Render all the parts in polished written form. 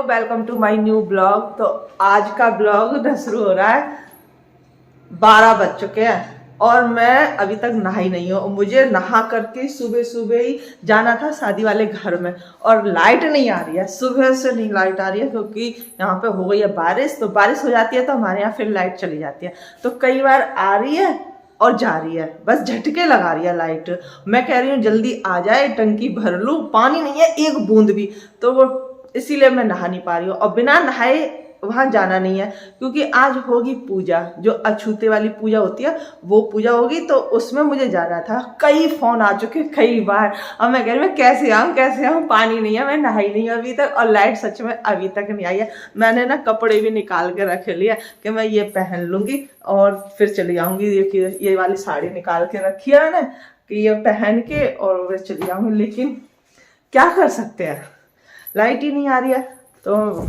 Welcome to my new blog. तो आज का ब्लॉग शुरू हो रहा है। 12 बज चुके हैं और मैं अभी तक नहाई नहीं हूँ। मुझे नहा करके सुबह सुबह ही जाना था शादी वाले घर में और लाइट नहीं आ रही है। सुबह से नहीं लाइट आ रही है क्योंकि यहाँ पे हो गई है बारिश। तो बारिश हो जाती है तो हमारे यहाँ फिर लाइट चली जाती है। तो कई बार आ रही है और जा रही है, बस झटके लगा रही है लाइट। मैं कह रही हूँ जल्दी आ जाए, टंकी भर लूँ, पानी नहीं है एक बूंद भी। तो वो इसीलिए मैं नहा नहीं पा रही हूँ और बिना नहाए वहाँ जाना नहीं है क्योंकि आज होगी पूजा, जो अछूते वाली पूजा होती है वो पूजा होगी। तो उसमें मुझे जाना था। कई फोन आ चुके कई बार। अब मैं कह रही हूँ कैसे आऊँ, पानी नहीं है, मैं नहाई नहीं अभी तक और लाइट सच में अभी तक नहीं आई है। मैंने ना कपड़े भी निकाल के रख लिया कि मैं ये पहन लूँगी और फिर चली जाऊँगी। ये वाली साड़ी निकाल के रखी है मैंने कि ये पहन के और फिर चली जाऊँगी। लेकिन क्या कर सकते हैं, लाइट ही नहीं आ रही है। तो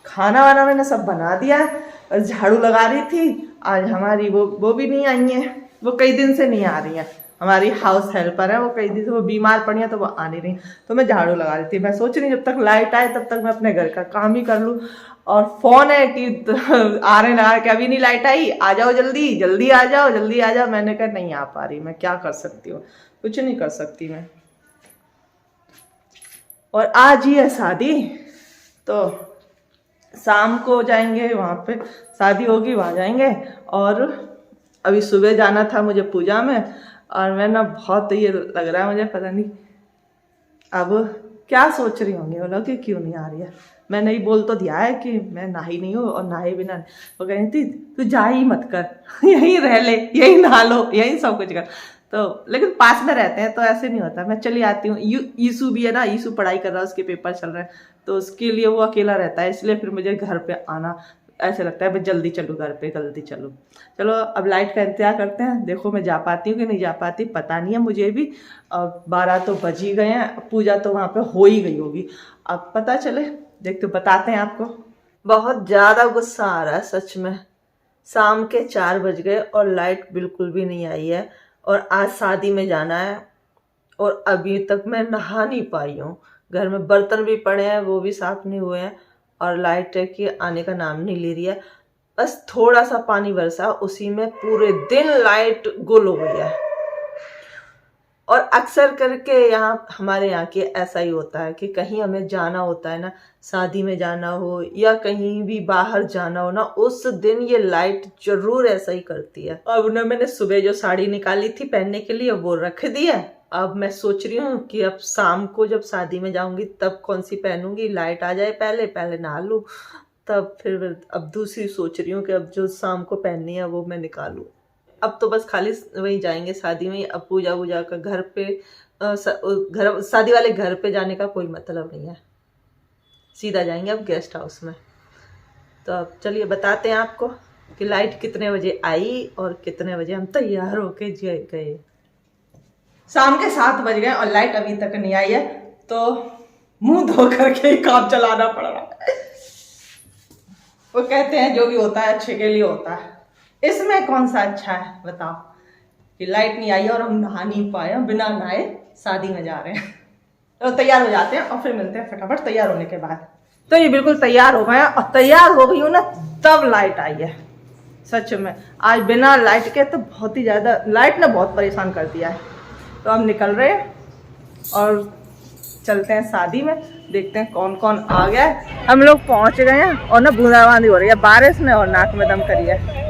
खाना वाना मैंने सब बना दिया है और झाड़ू लगा रही थी। आज हमारी वो भी नहीं आई है, वो कई दिन से नहीं आ रही है। हमारी हाउस हेल्पर है, वो कई दिन से वो बीमार पड़ी है तो वो आ नहीं रही। तो मैं झाड़ू लगा रही थी। मैं सोच रही जब तक लाइट आए तब तक मैं अपने घर का काम ही कर लूँ। और फोन है कि आ रहे ना कि अभी नहीं लाइट आई, आ जाओ जल्दी जल्दी आ जाओ जल्दी आ जाओ। मैंने कहा नहीं आ पा रही, मैं क्या कर सकती हूँ, कुछ नहीं कर सकती मैं। और आज ही है शादी, तो शाम को जाएंगे, वहाँ पे शादी होगी, वहाँ जाएंगे। और अभी सुबह जाना था मुझे पूजा में और मैं ना बहुत ये लग रहा है मुझे, पता नहीं अब क्या सोच रही होंगी वो लोग कि क्यों नहीं आ रही है। मैंने ही बोल तो दिया है कि मैं नहाई नहीं हूँ और नहाए बिना। वो कह रही थी तू जा ही मत कर, यहीं रह ले, यहीं नहा लो, यहीं सब कुछ कर। तो लेकिन पास में रहते हैं तो ऐसे नहीं होता, मैं चली आती हूँ। ईसू भी है ना, ईसू पढ़ाई कर रहा है, उसके पेपर चल रहे हैं तो उसके लिए वो अकेला रहता है, इसलिए फिर मुझे घर पे आना ऐसे लगता है भाई जल्दी चलो घर पे, जल्दी चलो। चलो अब लाइट का इंतजार करते हैं। देखो मैं जा पाती हूँ कि नहीं जा पाती, पता नहीं है मुझे भी। और 12 तो बज ही गए हैं, पूजा तो वहाँ पे हो ही गई होगी। अब पता चले, देखते बताते हैं आपको। बहुत ज़्यादा गुस्सा आ रहा है सच में। शाम के 4 बज गए और लाइट बिल्कुल भी नहीं आई है और आज शादी में जाना है और अभी तक मैं नहा नहीं पाई हूँ। घर में बर्तन भी पड़े हैं, वो भी साफ नहीं हुए हैं और लाइट के आने का नाम नहीं ले रही है। बस थोड़ा सा पानी बरसा, उसी में पूरे दिन लाइट गुल हो गई है। और अक्सर करके यहाँ हमारे यहाँ के ऐसा ही होता है कि कहीं हमें जाना होता है ना, शादी में जाना हो या कहीं भी बाहर जाना हो ना, उस दिन ये लाइट जरूर ऐसा ही करती है। अब ना मैंने सुबह जो साड़ी निकाली थी पहनने के लिए वो रख दी है। अब मैं सोच रही हूँ कि अब शाम को जब शादी में जाऊंगी तब कौन सी पहनूंगी, लाइट आ जाए पहले नहा लूँ तब फिर। अब दूसरी सोच रही हूँ कि अब जो शाम को पहननी है वो मैं निकालूँ। अब तो बस खाली वहीं जाएंगे शादी में। अब पूजा वूजा का घर पे घर शादी वाले घर पे जाने का कोई मतलब नहीं है, सीधा जाएंगे अब गेस्ट हाउस में। तो अब चलिए बताते हैं आपको कि लाइट कितने बजे आई और कितने बजे हम तैयार होके गए। शाम के 7 बज गए और लाइट अभी तक नहीं आई है, तो मुंह धो करके ही काम चलाना पड़ रहा है। वो कहते हैं जो भी होता है अच्छे के लिए होता है, इसमें कौन सा अच्छा है बताओ कि लाइट नहीं आई और हम नहा नहीं पाए, बिना नहाए शादी में जा रहे हैं। तो तैयार हो जाते हैं और फिर मिलते हैं फटाफट तैयार होने के बाद। तो ये बिल्कुल तैयार हो गए और तैयार हो गई हूँ ना तब लाइट आई है। सच में आज बिना लाइट के तो बहुत ही ज़्यादा लाइट ने बहुत परेशान कर दिया है। तो हम निकल रहे हैं और चलते हैं शादी में, देखते हैं कौन कौन आ गया है। हम लोग पहुंच गए हैं और ना बूंदाबांदी हो रही है बारिश ने और नाक में दम करी है।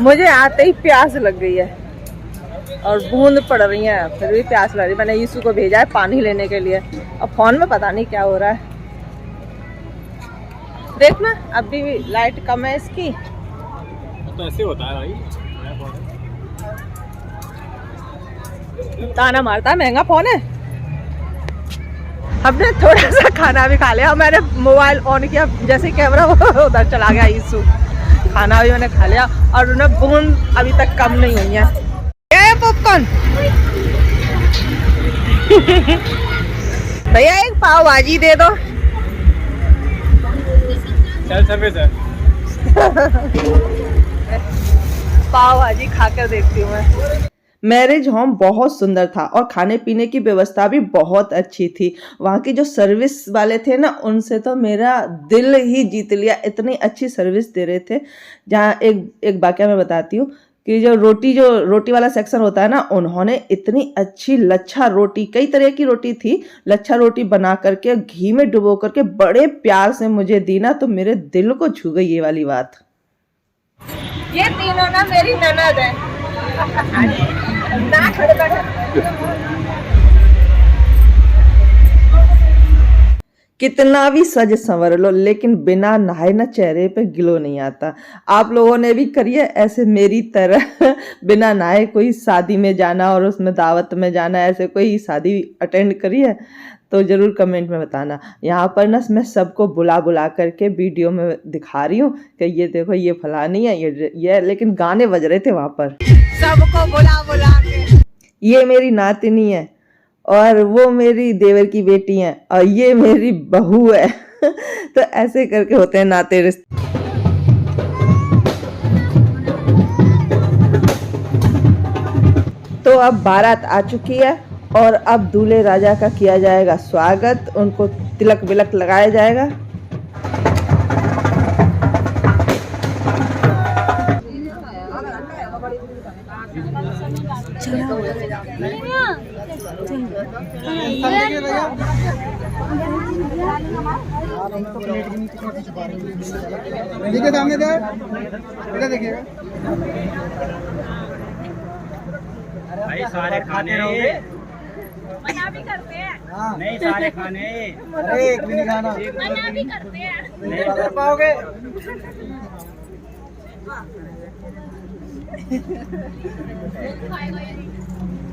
मुझे आते ही प्यास लग गई है और बूंद पड़ रही है, फिर भी प्यास लग रही है। मैंने यीशु को भेजा है पानी लेने के लिए और फोन में पता नहीं क्या हो रहा है। देखना अभी भी लाइट कम है इसकी। तो ऐसे होता है भाई, ताना मारता है, महंगा फोन है। हमने थोड़ा सा खाना भी खा लिया, मैंने मोबाइल ऑन किया जैसे कैमरा उधर चला गया यीशु। खाना भी मैंने खा लिया और उन्हें बूंद अभी तक कम नहीं हुई है। क्या है पॉपकॉर्न? भैया एक पाव भाजी दे दो। सेल्फ सर्विस है। पाव भाजी खाकर देखती हूँ मैं। मैरिज होम बहुत सुंदर था और खाने पीने की व्यवस्था भी बहुत अच्छी थी। वहाँ की जो सर्विस वाले थे ना, उनसे तो मेरा दिल ही जीत लिया, इतनी अच्छी सर्विस दे रहे थे। जहाँ एक वाकया मैं बताती हूँ कि जो रोटी वाला सेक्शन होता है ना, उन्होंने इतनी अच्छी लच्छा रोटी, कई तरह की रोटी थी, लच्छा रोटी बना करके घी में डुबो करके बड़े प्यार से मुझे दी ना, तो मेरे दिल को छू गई ये वाली बात। ये तीनों ना मेरी ननद है। कितना भी सज संवर लो, लेकिन बिना नहाए ना चेहरे पे ग्लो नहीं आता। आप लोगों ने भी करिए ऐसे मेरी तरह बिना नहाए कोई शादी में जाना और उसमें दावत में जाना, ऐसे कोई शादी अटेंड करिए तो जरूर कमेंट में बताना। यहाँ पर ना मैं सबको बुला करके वीडियो में दिखा रही हूँ कि ये देखो ये फलानी है, ये लेकिन गाने बज रहे थे वहाँ पर, सबको बुला के। ये मेरी नातिनी है और वो मेरी देवर की बेटी है और ये मेरी बहू है तो ऐसे करके होते हैं नाते रिश्ते। तो अब बारात आ चुकी है और अब दूल्हे राजा का किया जाएगा स्वागत, उनको तिलक बिलक लगाया जाएगा। देखिए सामने देखिएगा भाई सारे खाने होंगे, मना भी करते हैं। हाँ नहीं सारे खाने, अरे एक भी नहीं खाना, मना भी करते हैं। नहीं कर पाओगे।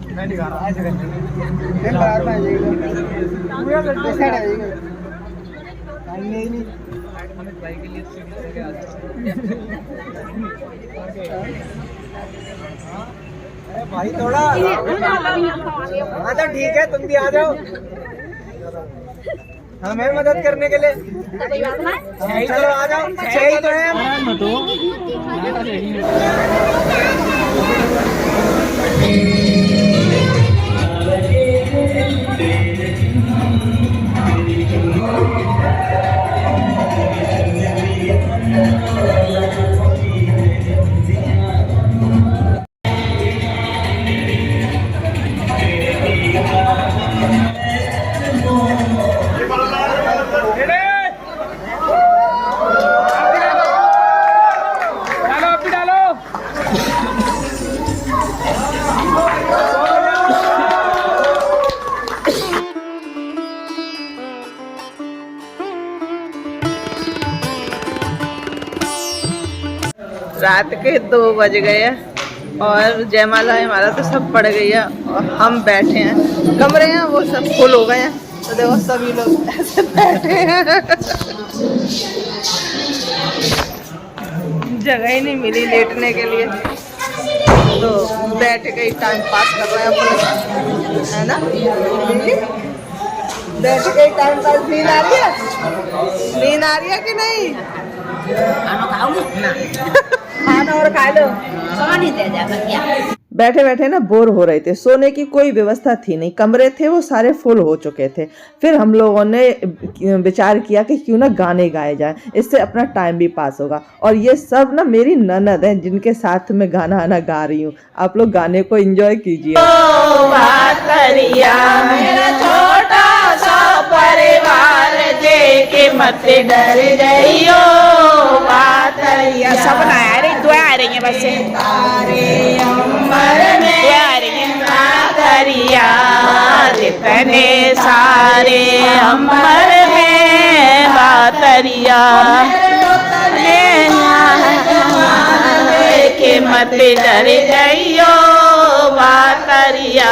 मैं नहीं खा रहा, ऐसे करते हैं। फिर बारात में आ जाएगा, ऐसा आ जाएगा, खाने ही नहीं। अरे भाई थोड़ा, हाँ तो ठीक है, तुम भी आ जाओ हमें मदद करने के लिए। चलो आ जाओ, सही तो है। रात के 2 बज गए हैं और जयमाला हमारा तो सब पड़ गई है और हम बैठे हैं। कमरे हैं वो सब फुल हो गए हैं, तो देखो सभी लोग ऐसे बैठे हैं जगह ही नहीं मिली लेटने के लिए, तो बैठ के ही टाइम पास कर रहे हैं अपने, है ना। बैठ के ही टाइम पास। नींद आ रही है, नींद आ रही है कि नहीं? खाना और खा लो, पानी दे जाएगा क्या? बैठे बैठे ना बोर हो रहे थे, सोने की कोई व्यवस्था थी नहीं, कमरे थे वो सारे फुल हो चुके थे। फिर हम लोगों ने विचार किया कि क्यों ना गाने गाए जाएं, इससे अपना टाइम भी पास होगा। और ये सब ना मेरी ननद हैं जिनके साथ में गाना आना गा रही हूँ। आप लोग गाने को एंजॉय कीजिए। मेरा छोटा सा परिवार देखे मत डर जाइयो, सब आ रही, दुआ आ रही है बस से। जितने सारे अमर हैं बातरिया के मत डर जाइयो बातरिया,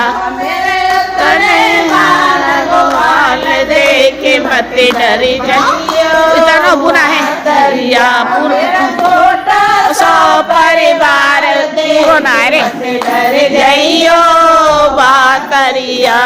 गोपाल देखे मत डर जाइयो। इतना बुना है दरिया सौ परिवार रे डर जाइयो बातरिया।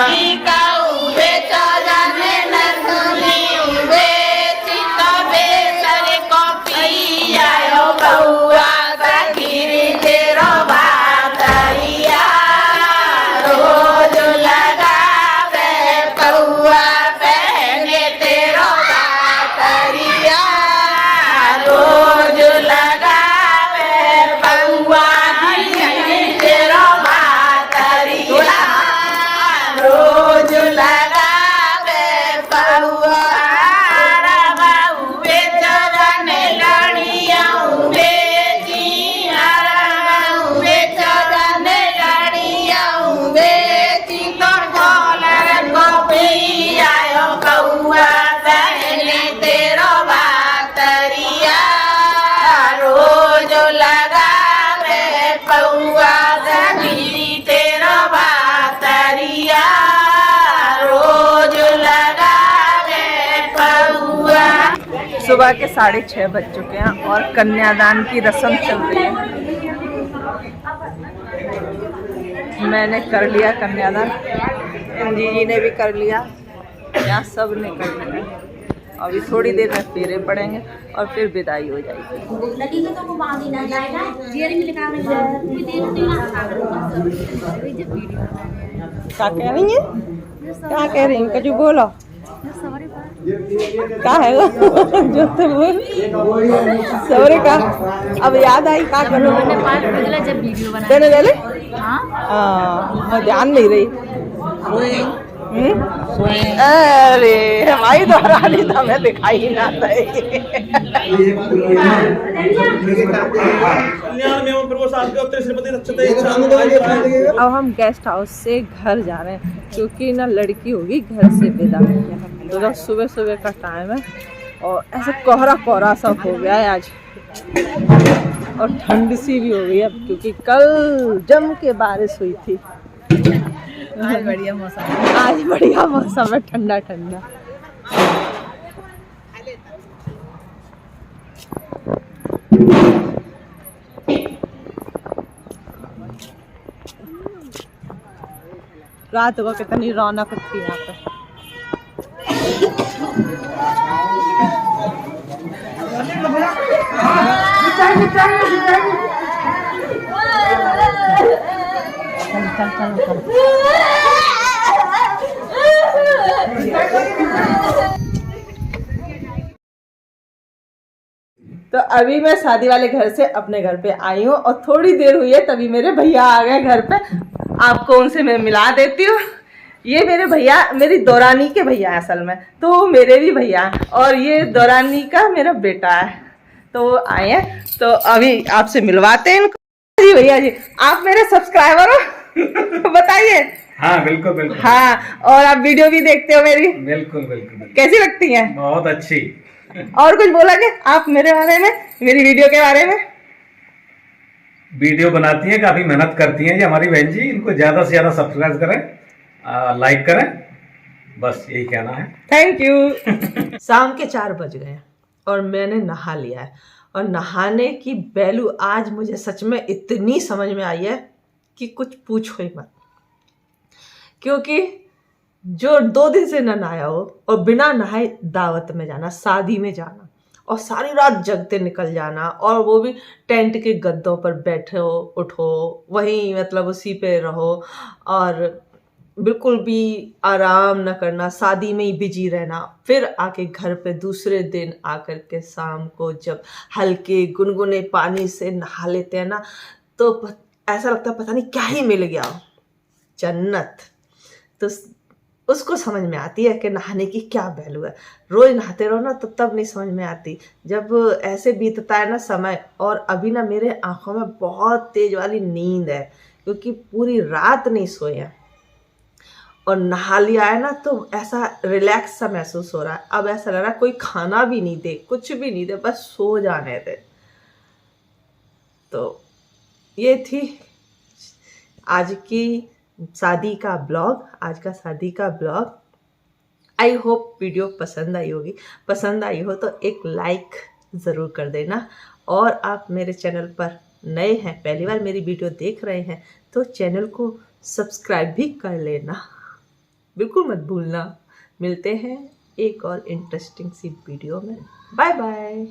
सुबह के 6:30 बज चुके हैं और कन्यादान की रस्म चल रही है। मैंने कर लिया कन्यादान, जी ने भी कर लिया, यहाँ सब ने कर लिया। अभी थोड़ी देर में फेरे पड़ेंगे और फिर विदाई हो जाएगी। क्या कह रही हैं? क्या कह रही हैं? कजू बोलो, क्या है वो जो तो बोल सवरे का। अब याद आई क्या करो जब वीडियो बनाने वाले। हाँ मैं ध्यान नहीं रही। अरे हमारी दोहरानी तो हमें दिखाई ना अब हम गेस्ट हाउस से घर जा रहे हैं क्योंकि ना लड़की होगी घर से विदा। तो सुबह सुबह का टाइम है और ऐसे कोहरा कोहरा सा हो गया है आज और ठंड सी भी हो गई है क्योंकि कल जम के बारिश हुई थी। आज बढ़िया मौसम है, ठंडा ठंडा। रात को कितनी रौनक थी यहाँ पे। तो अभी मैं शादी वाले घर से अपने घर पे आई हूँ और थोड़ी देर हुई है तभी मेरे भैया आ गए घर पे। आपको उनसे मैं मिला देती हूँ। ये मेरे भैया, मेरी दौरानी के भैया असल में, तो मेरे भी भैया हैं और ये दौरानी का मेरा बेटा है। तो वो आए हैं तो अभी आपसे मिलवाते हैं इनको। जी भैया जी, आप मेरे सब्सक्राइबर हो? बताइए। हाँ बिल्कुल बिल्कुल। हाँ, और आप वीडियो भी देखते हो मेरी? बिल्कुल बिल्कुल। कैसी लगती हैं? बहुत अच्छी। और कुछ बोलोगे आप मेरे बारे में, मेरी वीडियो के बारे में? वीडियो बनाती हैं, काफी मेहनत करती हैं ये हमारी बहन जी। इनको ज्यादा से ज्यादा सब्सक्राइब करें, लाइक करें, बस यही कहना है। Thank you. शाम के 4 बज गए और मैंने नहा लिया है और नहाने की वैल्यू आज मुझे सच में इतनी समझ में आई है कि कुछ पूछो ही मत। क्योंकि जो 2 दिन से न नहाया हो और बिना नहाए दावत में जाना, शादी में जाना और सारी रात जगते निकल जाना और वो भी टेंट के गद्दों पर बैठो उठो, वहीं मतलब उसी पे रहो और बिल्कुल भी आराम न करना, शादी में ही बिजी रहना, फिर आके घर पे दूसरे दिन आकर के शाम को जब हल्के गुनगुने पानी से नहा लेते हैं ना तो ऐसा लगता है पता नहीं क्या ही मिल गया हो, जन्नत। तो उसको समझ में आती है कि नहाने की क्या वैल्यू है। रोज नहाते रहो ना तो तब नहीं समझ में आती, जब ऐसे बीतता है ना समय। और अभी ना मेरे आंखों में बहुत तेज वाली नींद है क्योंकि पूरी रात नहीं सोए हैं और नहा लिया है ना तो ऐसा रिलैक्स सा महसूस हो रहा है। अब ऐसा लग रहा है कोई खाना भी नहीं दे, कुछ भी नहीं दे, बस सो जाने दे। तो ये थी आज की शादी का ब्लॉग, आज का शादी का ब्लॉग। आई होप वीडियो पसंद आई होगी। पसंद आई हो तो एक लाइक ज़रूर कर देना और आप मेरे चैनल पर नए हैं, पहली बार मेरी वीडियो देख रहे हैं तो चैनल को सब्सक्राइब भी कर लेना, बिल्कुल मत भूलना। मिलते हैं एक और इंटरेस्टिंग सी वीडियो में। Bye bye.